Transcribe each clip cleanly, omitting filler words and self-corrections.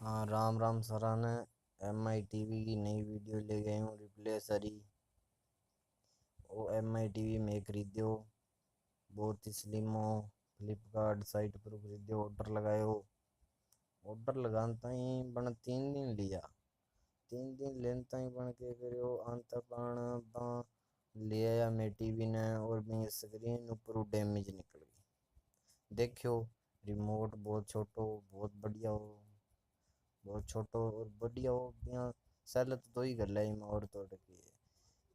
हाँ, राम राम सराहना। एम आई टीवी की नई वीडियो ले गए हूँ रिप्लेस हरी। वो एम आई टीवी में खरीदियो, बहुत ही स्लिम हो। फ्लिपकार्ट साइट पर खरीदियो, ऑर्डर लगायो। ऑर्डर लगाता ही बन 3 दिन लिया। 3 दिन लेनता ही बन के करो अंत बन बा ले आया मैं टीवी ने, और मेरी स्क्रीन ऊपर डैमेज निकल गई। देखियो, रिमोट बहुत छोटो, बहुत बढ़िया हो। बहुत छोटो और बढ़िया हो बिया। सैल तो दो ही कर ले और तोड़ के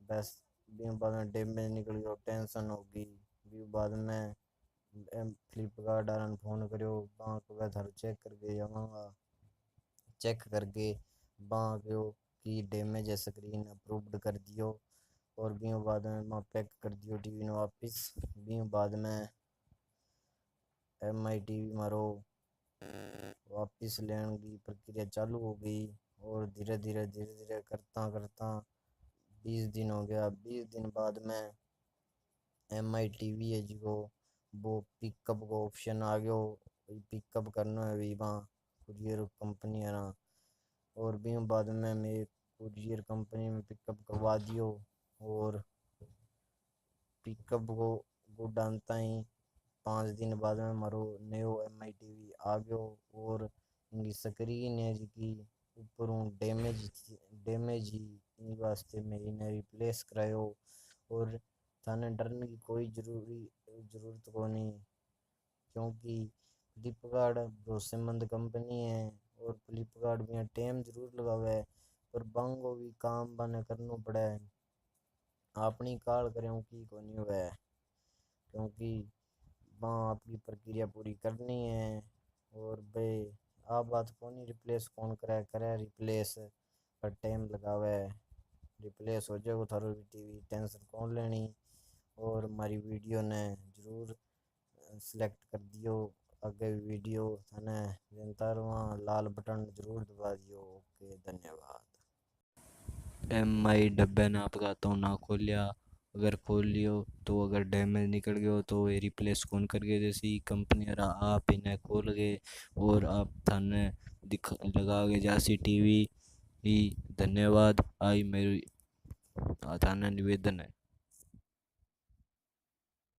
बस। बिया बाद में डैमेज निकल गयो, टेंशन होगी। भी बाद में फ्लिपकार्ट वाला ने फोन करियो, बैंक का थारो चेक करके जावांगा। चेक करके बाँ कहो कि डैमेज है, स्क्रीन अप्रूव्ड कर दियो। और बिया बाद में मैं पैक कर दियो टीवी ने वापस। बिया बाद में एम आई टीवी मारो वापस लेने की प्रक्रिया चालू हो गई। और धीरे धीरे करता करता 20 दिन हो गया। 20 दिन बाद में एम आई टीवी है जो वो पिकअप को ऑप्शन आ गयो। पिकअप करना है भी वहाँ कुरियर कंपनी है ना। और भी बाद में मैं कुरियर कंपनी में पिकअप करवा दियो। और पिकअप को डालता ही 5 दिन बाद में मारो नयो एम आई टीवी आ गयो। और इनकी स्क्रीन है जी ऊपरों डैमेज ही इन वास्ते मैं इन्हें रिप्लेस करायो। और थाने डरने की कोई जरूरत को नहीं, क्योंकि फ्लिपकार्ट भरोसेमंद कंपनी है। और फ्लिपकार्ट भी टाइम जरूर लगावे, पर बांगो भी काम बने करना पड़े। अपनी कार करें की कोनी हुआ, क्योंकि वहाँ आपकी प्रक्रिया पूरी करनी है। और भाई आप बात कौन रिप्लेस कौन करे करे रिप्लेस, पर टाइम लगावे। रिप्लेस हो जाएगा थारो टीवी, टेंशन कौन लेनी। और हमारी वीडियो ने जरूर सिलेक्ट कर दियो। आगे वीडियो थाने जनता रहा, लाल बटन जरूर दबा दियो। ओके, धन्यवाद। एम आई डब्बे ना पकाता हूँ ना खोलिया। अगर खोल लियो तो अगर डैमेज निकल गयो तो ये रिप्लेस कौन करके जैसी कंपनी रहा आप इन्हें खोल गए और आप थाने दिख लगा के जैसी टीवी ही। धन्यवाद। आई मेरी थाना निवेदन है।